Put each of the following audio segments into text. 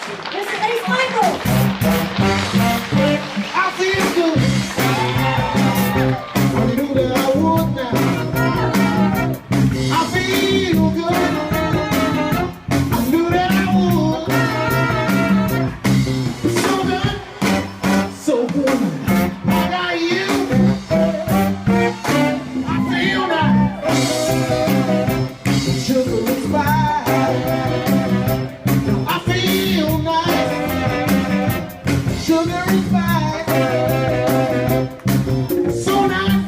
Mr. Ace Michael. I feel good. I knew that I would now. I feel good. I knew that I would. So good. So good. I got you. I feel nice. Sugar and spice. I feel nice. Sugar and spice. So nice.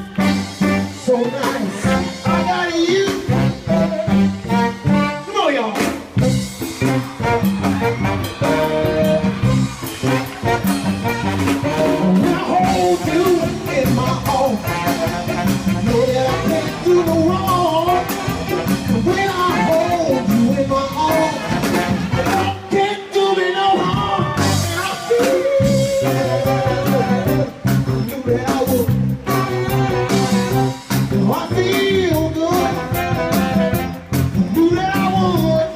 So nice. I got you. Come on, y'all. When I hold you in my arms, know that I can't do no wrong. When I hold you in my arms, can't do me no harm. And I feel, I knew that I would. I feel good. I knew that I would.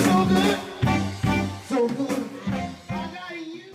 So good, so good. I got you.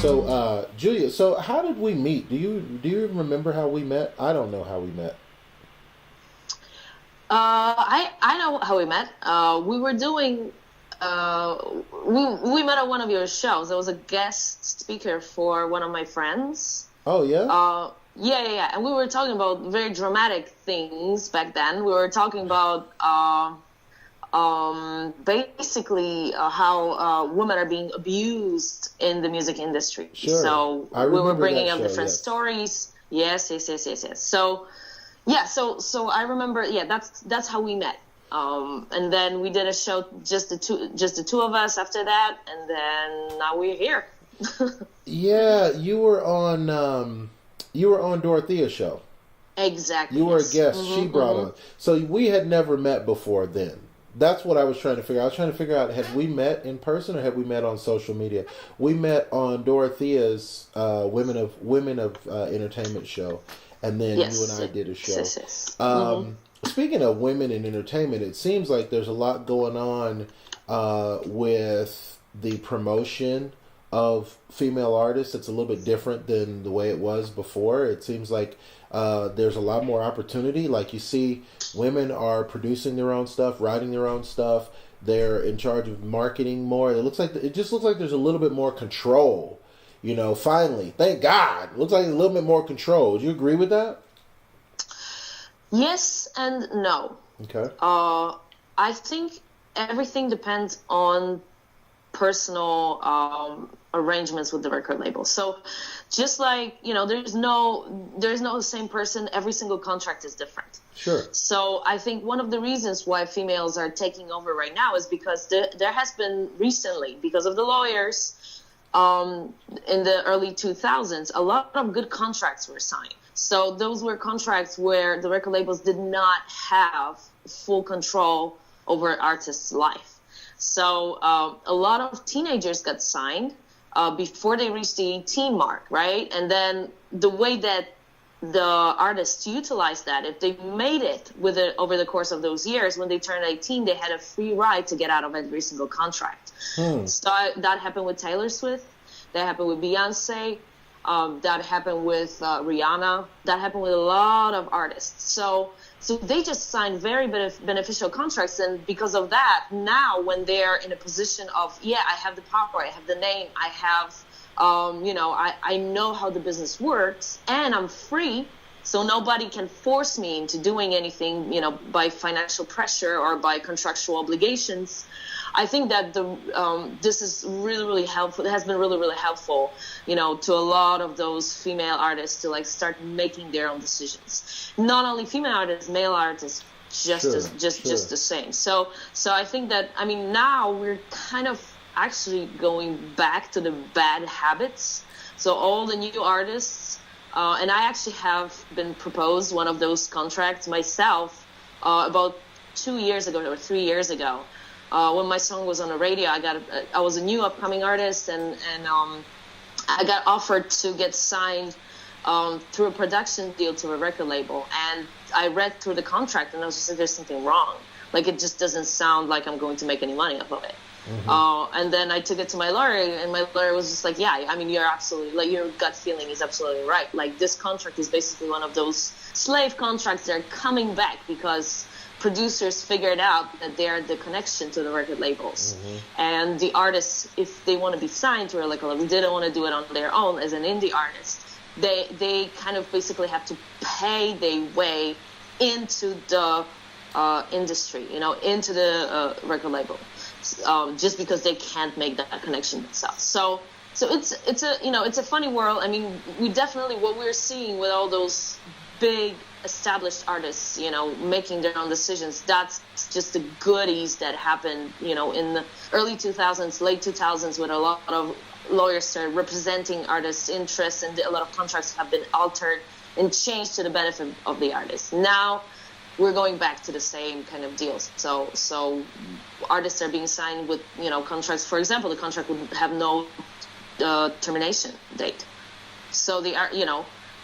So, Julia, so how did we meet? Do you remember how we met? I don't know how we met. I know how we met. We were doing we met at one of your shows. I was a guest speaker for one of my friends. Oh yeah. Yeah. And we were talking about very dramatic things back then. We were talking about basically how women are being abused in the music industry. Sure. So I we were remember bringing that up show, different yes. stories. Yes. So yeah, so I remember. Yeah, that's how we met. And then we did a show, just the two of us. After that, and then now we're here. Yeah, you were on Dorothea's show. Exactly. You were a yes. guest. She brought on. So we had never met before then. That's what I was trying to figure out. I was trying to figure out, had we met in person or had we met on social media? We met on Dorothea's Women of Entertainment show, and then Yes. you and I did a show. Yes. Speaking of women in entertainment, it seems like there's a lot going on with the promotion of female artists. It's a little bit different than the way it was before. It seems like there's a lot more opportunity. Like you see, women are producing their own stuff, writing their own stuff. They're in charge of marketing more. It just looks like there's a little bit more control. You know, finally, thank God, it looks like a little bit more control. Do you agree with that? Yes and no. Okay. I think everything depends on personal arrangements with the record label. So just like, there's no same person. Every single contract is different. Sure. So I think one of the reasons why females are taking over right now is because there has been recently, because of the lawyers, in the early 2000s, a lot of good contracts were signed. So those were contracts where the record labels did not have full control over an artist's life. So a lot of teenagers got signed. before they reach the 18 mark, right? And then the way that the artists utilize that, if they made it with it over the course of those years, when they turned 18, they had a free ride to get out of every single contract. So that happened with Taylor Swift. That happened with Beyonce. That happened with Rihanna. That happened with a lot of artists. So they just signed very beneficial contracts, and because of that, now when they're in a position of, I have the power, I have the name, I have, I know how the business works, and I'm free, so nobody can force me into doing anything, by financial pressure or by contractual obligations. I think that this is really, really helpful. It has been really, really helpful, to a lot of those female artists to like start making their own decisions. Not only female artists, male artists, just the same. So I think that, now we're kind of actually going back to the bad habits. So all the new artists, and I actually have been proposed one of those contracts myself about 2 years ago or 3 years ago. When my song was on the radio, I was a new upcoming artist, and I got offered to get signed through a production deal to a record label. And I read through the contract, and I was just like, there's something wrong. Like, it just doesn't sound like I'm going to make any money off of it. And then I took it to my lawyer, and my lawyer was just like, you're absolutely, like, your gut feeling is absolutely right. Like, this contract is basically one of those slave contracts that are coming back because producers figured out that they're the connection to the record labels. And the artists, if they want to be signed to a record label, they don't want to do it on their own as an indie artist. They kind of basically have to pay their way into the industry, into the record label, just because they can't make that connection themselves. So it's a funny world. We definitely, what we're seeing with all those big established artists, making their own decisions, that's just the goodies that happened, in the early 2000s, late 2000s, when a lot of lawyers started representing artists' interests, and a lot of contracts have been altered and changed to the benefit of the artists. Now we're going back to the same kind of deals. So artists are being signed with, contracts. For example, the contract would have no termination date. So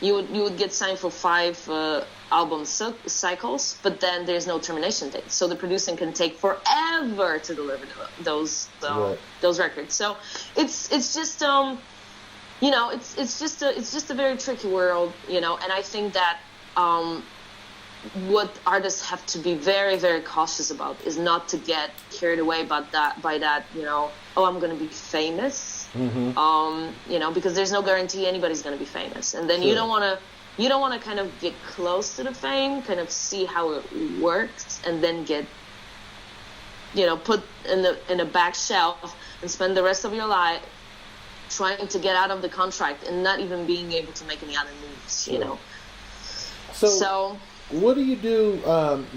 you would get signed for 5 album cycles, but then there's no termination date. So the producing can take forever to deliver those records. So it's just it's just a very tricky world, and I think that what artists have to be very, very cautious about is not to get carried away by that, I'm going to be famous. Because there's no guarantee anybody's going to be famous, and then you don't want to kind of get close to the fame, kind of see how it works, and then get put in a back shelf and spend the rest of your life trying to get out of the contract and not even being able to make any other moves. So what do you do,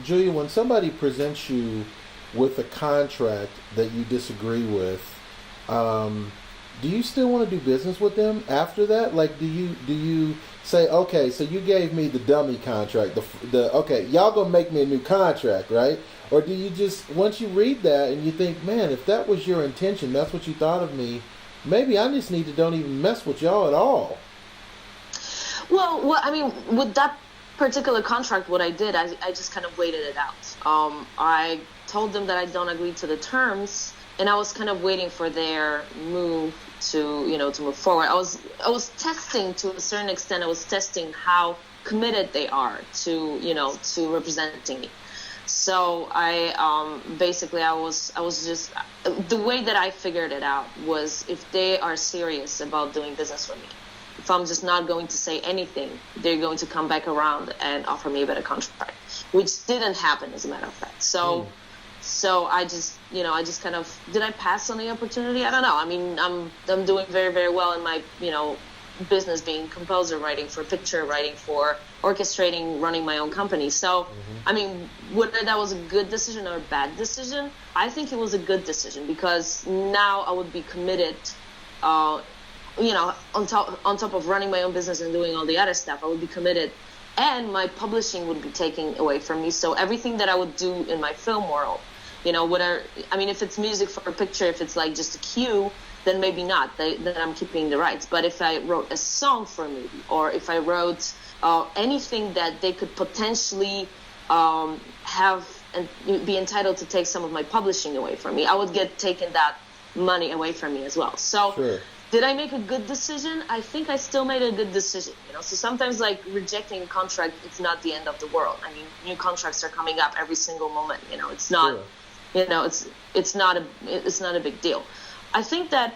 Julia, when somebody presents you with a contract that you disagree with? Do you still want to do business with them after that? Like, do you say, okay, so you gave me the dummy contract, okay, y'all gonna make me a new contract, right? Or do you just, once you read that and you think, man, if that was your intention, that's what you thought of me, maybe I just need to don't even mess with y'all at all? Well, with that particular contract, what I did, I just kind of waited it out. I told them that I don't agree to the terms, and I was kind of waiting for their move to move forward. I was testing, to a certain extent, I was testing how committed they are to representing me. So I basically I was just, the way that I figured it out was, if they are serious about doing business with me, if I'm just not going to say anything, they're going to come back around and offer me a better contract, which didn't happen, as a matter of fact. So I just kind of, did I pass on the opportunity? I don't know. I'm doing very, very well in my, business, being composer, writing for picture, writing for orchestrating, running my own company. So, whether that was a good decision or a bad decision, I think it was a good decision, because now I would be committed, on top of running my own business and doing all the other stuff, I would be committed, and my publishing would be taken away from me. So everything that I would do in my film world, if it's music for a picture, if it's like just a cue, then maybe not. Then I'm keeping the rights. But if I wrote a song for a movie, or if I wrote anything that they could potentially have and be entitled to take some of my publishing away from me, I would get taken that money away from me as well. So Sure. Did I make a good decision? I think I still made a good decision. So sometimes like rejecting a contract, it's not the end of the world. I mean, new contracts are coming up every single moment. It's not, Sure. it's not a big deal. I think that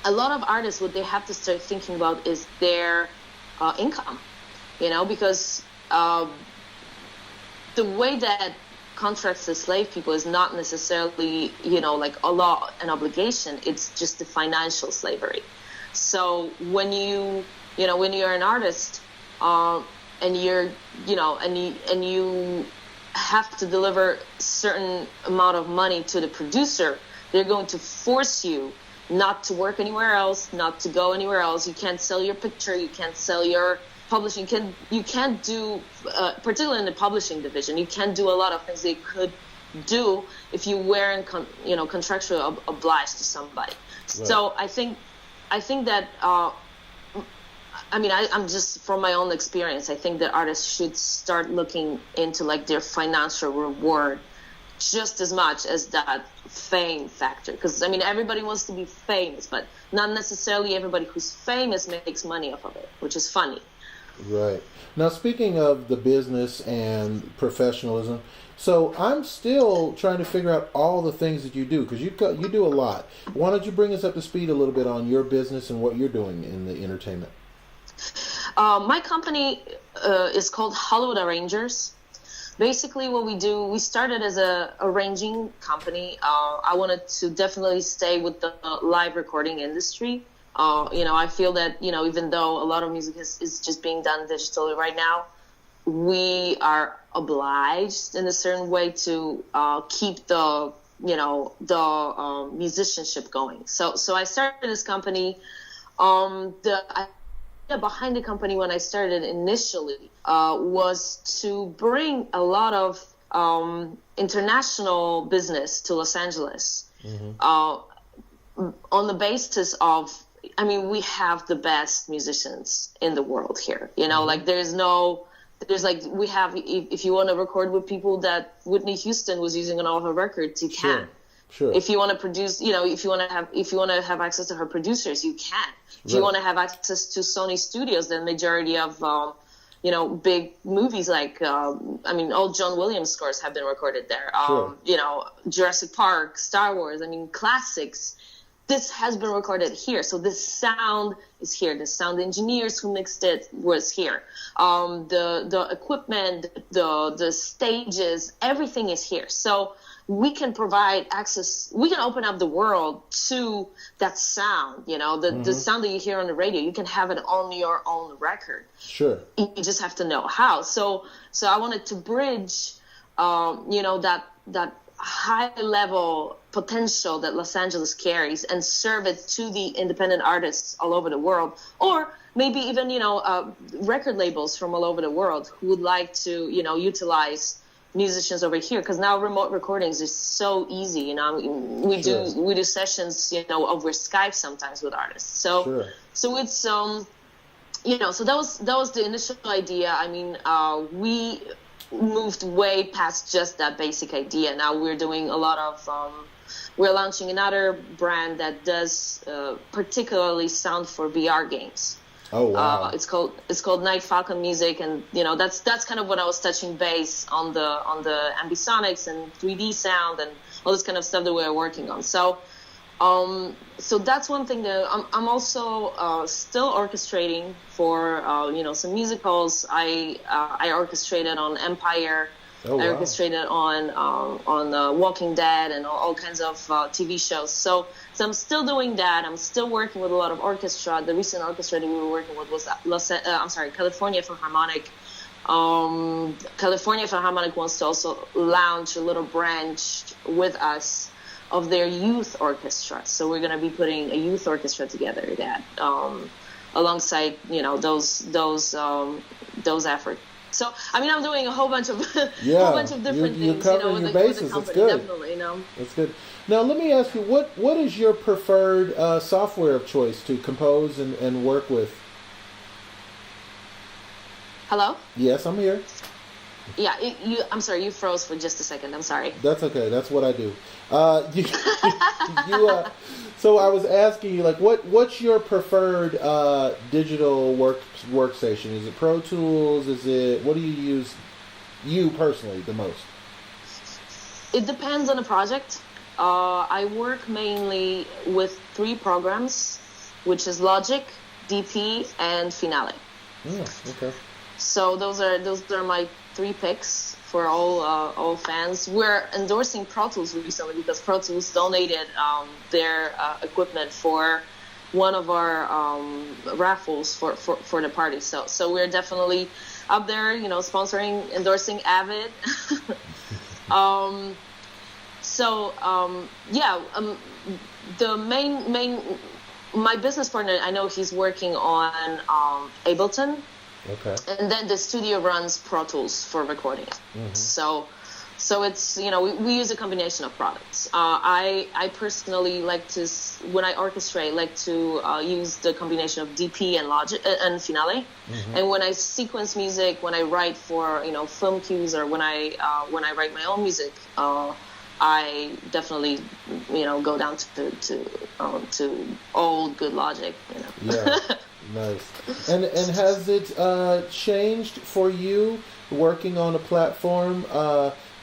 a lot of artists, what they have to start thinking about is their income, because the way that contracts enslave people is not necessarily, like a law, an obligation. It's just the financial slavery. So when when you're an artist, and you're, and you have to deliver certain amount of money to the producer, they're going to force you not to work anywhere else, not to go anywhere else. You can't sell your picture. You can't sell your publishing. You can't do, particularly in the publishing division, you can't do a lot of things they could do if you weren't, contractually obliged to somebody. Right. So I think that, I'm just from my own experience, I think that artists should start looking into like their financial reward just as much as that fame factor. Because everybody wants to be famous, but not necessarily everybody who's famous makes money off of it, which is funny. Right. Now, speaking of the business and professionalism, so I'm still trying to figure out all the things that you do, because you do a lot. Why don't you bring us up to speed a little bit on your business and what you're doing in the entertainment? My company is called Hollywood Arrangers. Basically, what we do, we started as a arranging company. I wanted to definitely stay with the live recording industry. I feel that, even though a lot of music is just being done digitally right now, we are obliged in a certain way to keep the musicianship going. So I started this company. The idea behind the company when I started initially was to bring a lot of international business to Los Angeles, on the basis of, we have the best musicians in the world here. Like we have, if you want to record with people that Whitney Houston was using on all her records, you can. Sure. If you want to produce, if you want to have access to her producers, you can. If you want to have access to Sony Studios, the majority of, big movies like, all John Williams scores have been recorded there. Jurassic Park, Star Wars, classics. This has been recorded here. So this sound is here. The sound engineers who mixed it was here. The equipment, the stages, everything is here. So we can provide access. We can open up the world to that sound. The sound that you hear on the radio, you can have it on your own record. Sure. You just have to know how. So I wanted to bridge, that high level potential that Los Angeles carries and serve it to the independent artists all over the world, or maybe even record labels from all over the world who would like to utilize musicians over here, because now remote recordings is so easy. We do sessions over Skype sometimes with artists. So it's so that was the initial idea. We moved way past just that basic idea. Now we're doing a lot of we're launching another brand that does particularly sound for VR games. Oh wow! It's called Night Falcon Music, and that's kind of what I was touching base on the ambisonics and 3D sound and all this kind of stuff that we're working on. So that's one thing that I'm also still orchestrating for some musicals. I orchestrated on Empire. Oh, wow. I orchestrated on Walking Dead and all kinds of TV shows. So I'm still doing that. I'm still working with a lot of orchestra. The recent orchestra that we were working with was California Philharmonic. California Philharmonic wants to also launch a little branch with us of their youth orchestra. So we're going to be putting a youth orchestra together that alongside those efforts. So I mean, I'm doing a whole bunch of Yeah, whole bunch of different you're things, covering your with bases. the That's company, good. definitely, That's good. Now, let me ask you, what is your preferred software of choice to compose and work with? Hello? Yes, I'm here. Yeah, I'm sorry, you froze for just a second. I'm sorry. That's okay. That's what I do. So I was asking you, like, what's your preferred digital workstation? Is it Pro Tools? What do you use, you personally, the most? It depends on the project. I work mainly with 3 programs, which is Logic, DP, and Finale. Okay. So those are my 3 picks for all fans. We're endorsing Pro Tools recently because Pro Tools donated their equipment for one of our raffles for the party. So we're definitely up there, sponsoring, endorsing Avid. The main my business partner, I know he's working on Ableton. Okay. And then the studio runs Pro Tools for recording. Mm-hmm. So it's, we use a combination of products. I personally like to, when I orchestrate, like to use the combination of DP and Logic and Finale. Mm-hmm. And when I sequence music, when I write for film cues, or when I write my own music, I definitely go down to old good Logic. Yeah. Nice. And has it changed for you working on a platform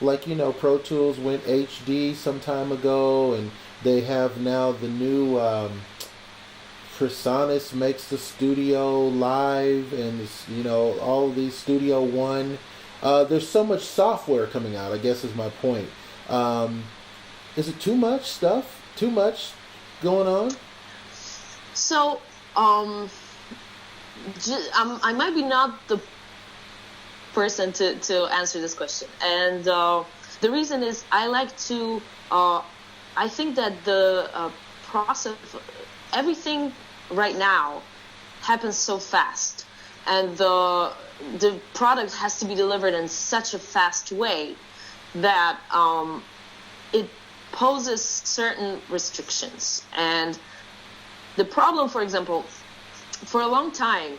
like Pro Tools went HD some time ago, and they have now the new Presonus makes the studio live, and all these Studio One. There's so much software coming out, I guess is my point. Is it too much stuff? Too much going on? So, I might be not the person to answer this question, and the reason is I like to. I think that the process, everything right now, happens so fast, and the product has to be delivered in such a fast way that it poses certain restrictions. And the problem, for example, for a long time,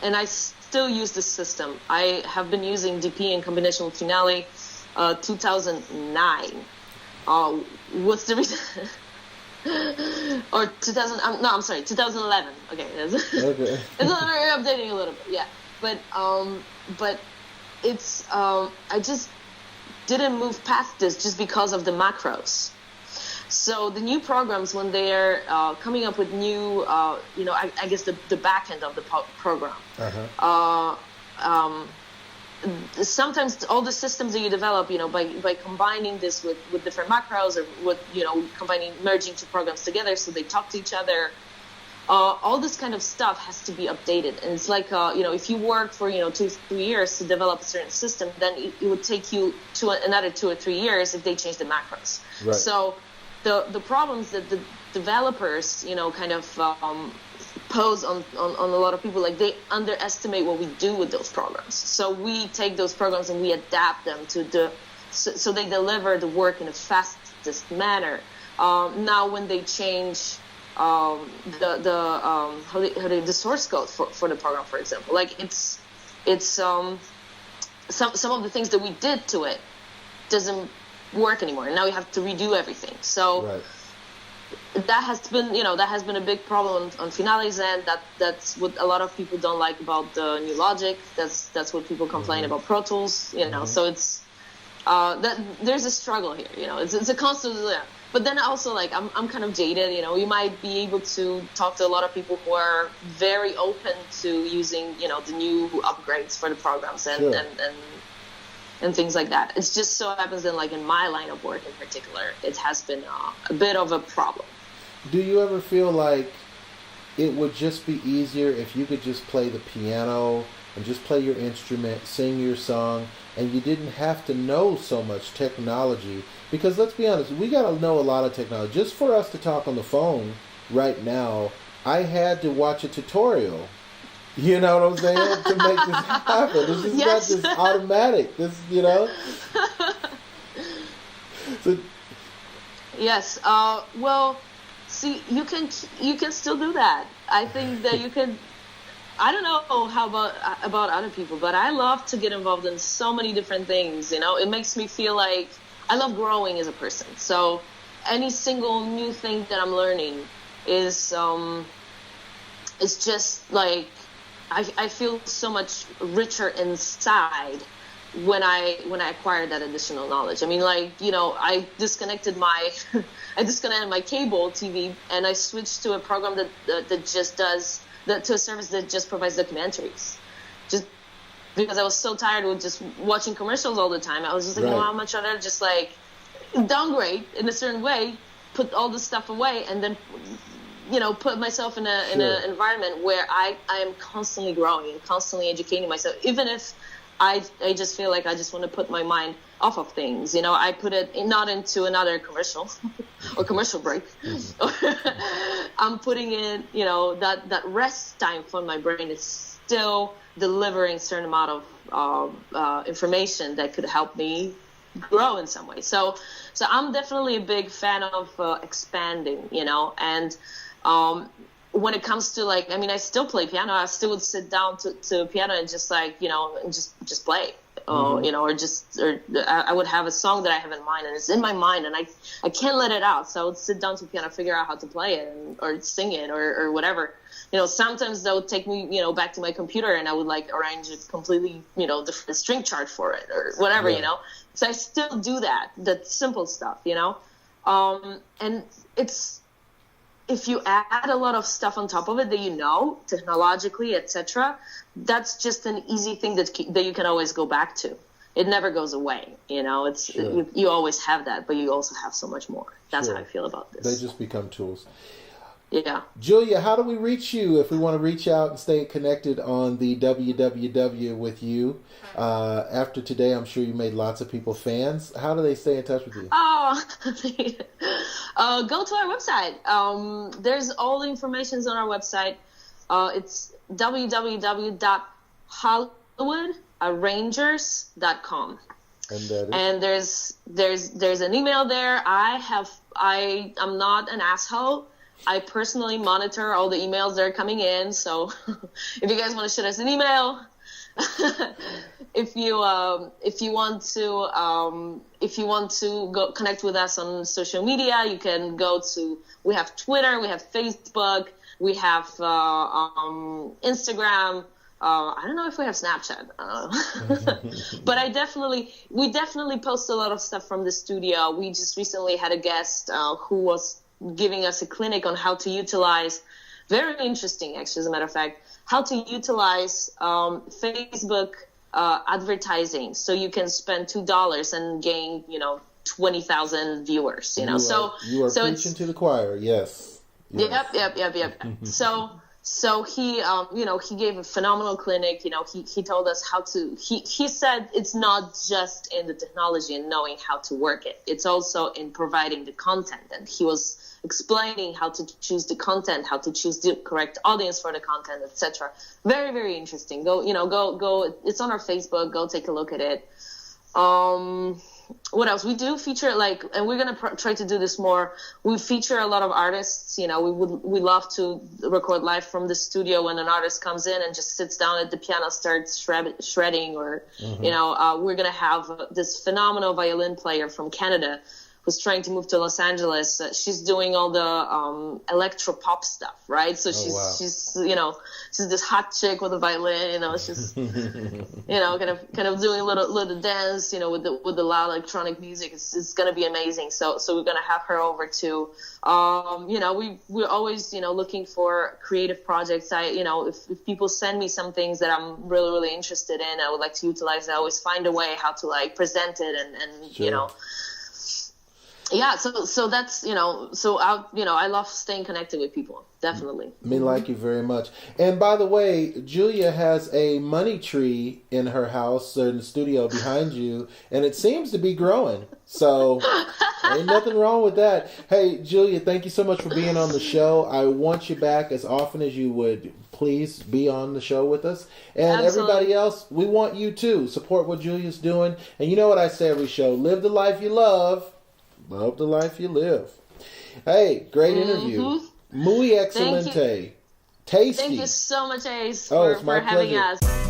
and I still use this system. I have been using DP in combination with Finale 2009. What's the reason? Or 2000? No, I'm sorry, 2011. Okay, okay. We're updating a little bit, yeah. But it's I just didn't move past this just because of the macros. So the new programs, when they're coming up with new, I guess the back end of the program, sometimes all the systems that you develop, by combining this with different macros, or with, merging 2 programs together so they talk to each other, all this kind of stuff has to be updated. And it's like, if you work for, 2-3 years to develop a certain system, then it would take you to another 2 or 3 years if they change the macros. Right. So the problems that the developers, kind of pose on a lot of people, like they underestimate what we do with those programs. So we take those programs and we adapt them to so they deliver the work in the fastest manner. Now when they change the source code for the program, for example, like it's some of the things that we did to it doesn't work anymore. Now we have to redo everything. So right. That has been a big problem on Finale's end. That's what a lot of people don't like about the new Logic. That's what people complain about Pro Tools. So it's that there's a struggle here. It's a constant. But then also, like, I'm kind of jaded. You might be able to talk to a lot of people who are very open to using the new upgrades for the programs and things like that. It's just so happens that, like, in my line of work in particular, it has been a bit of a problem. Do you ever feel like it would just be easier if you could just play the piano and just play your instrument, sing your song, and you didn't have to know so much technology? Because let's be honest, we got to know a lot of technology. Just for us to talk on the phone right now, I had to watch a tutorial You know what I'm saying? To make this happen. This is not Yes. just automatic. This, you know. So, Yes. Well, see, you can still do that. I think that you can. I don't know how about other people, but I love to get involved in so many different things. You know, it makes me feel like I love growing as a person. So any single new thing that I'm learning is it's just like I feel so much richer inside when I acquire that additional knowledge. I mean, like, you know, I disconnected my cable TV and I switched to a program that just does that, to a service that just provides documentaries. Just because I was so tired with just watching commercials all the time. I was just like, right. you know, how much I'd rather just like downgrade in a certain way, put all this stuff away, and then, you know, put myself in an environment where I am constantly growing and constantly educating myself, even if I just feel like I just want to put my mind off of things. You know, I put it not into another commercial or commercial break. I'm putting in, you know, that rest time for my brain is still delivering a certain amount of information that could help me grow in some way. So I'm definitely a big fan of expanding, you know, and when it comes to, like, I mean, I still play piano. I still would sit down to piano and just, like, you know, and just play, you know, or I would have a song that I have in mind and it's in my mind and I can't let it out. So I would sit down to piano, figure out how to play it or sing it or whatever. You know, sometimes that would take me, you know, back to my computer and I would, like, arrange a completely, you know, different string chart for it or whatever, you know. So I still do that simple stuff, you know. And it's, if you add a lot of stuff on top of it that you know, technologically, etc., that's just an easy thing that you can always go back to. It never goes away, you know. It's you always have that, but you also have so much more. That's how I feel about this. They just become tools. Yeah. Julia, how do we reach you if we want to reach out and stay connected on the WWW with you? After today, I'm sure you made lots of people fans. How do they stay in touch with you? Oh, go to our website. There's all the information on our website. It's www.hollywood.arrangers.com. And there's an email there. I'm not an asshole. I personally monitor all the emails that are coming in. So if you guys want to shoot us an email, if you want to go connect with us on social media, you can go to, we have Twitter, we have Facebook, we have Instagram. I don't know if we have Snapchat, but we definitely post a lot of stuff from the studio. We just recently had a guest who was giving us a clinic on how to utilize, very interesting actually, as a matter of fact, how to utilize Facebook advertising, so you can spend $2 and gain, you know, 20,000 viewers. You know, you are preaching to the choir. Yes. Yep. So he, you know, he gave a phenomenal clinic. You know, he told us how to. He said it's not just in the technology and knowing how to work it. It's also in providing the content, and he was explaining how to choose the content, how to choose the correct audience for the content, etc. Very, very interesting. Go. It's on our Facebook. Go take a look at it. What else? We do feature, like, and we're gonna try to do this more. We feature a lot of artists. You know, we love to record live from the studio when an artist comes in and just sits down at the piano, starts shredding, or you know, we're gonna have this phenomenal violin player from Canada who's trying to move to Los Angeles. She's doing all the electro pop stuff, right? So she's you know, she's this hot chick with a violin. You know, she's you know, kind of doing a little dance, you know, with the loud electronic music. It's gonna be amazing. So we're gonna have her over too. You know, we're always, you know, looking for creative projects. You know, if people send me some things that I'm really, really interested in, I would like to utilize. I always find a way how to, like, present it and you know. Yeah, so that's, so I love staying connected with people. Definitely. Me like you very much. And by the way, Julia has a money tree in her house or in the studio behind you, and it seems to be growing. So ain't nothing wrong with that. Hey, Julia, thank you so much for being on the show. I want you back as often as you would. Please be on the show with us. And Absolutely. everybody else, we want you to support what Julia's doing. And you know what I say every show, live the life you love the life you live. Hey, great interview. Muy excelente. Tasty. Thank you so much, Ace, it's for my having pleasure. us.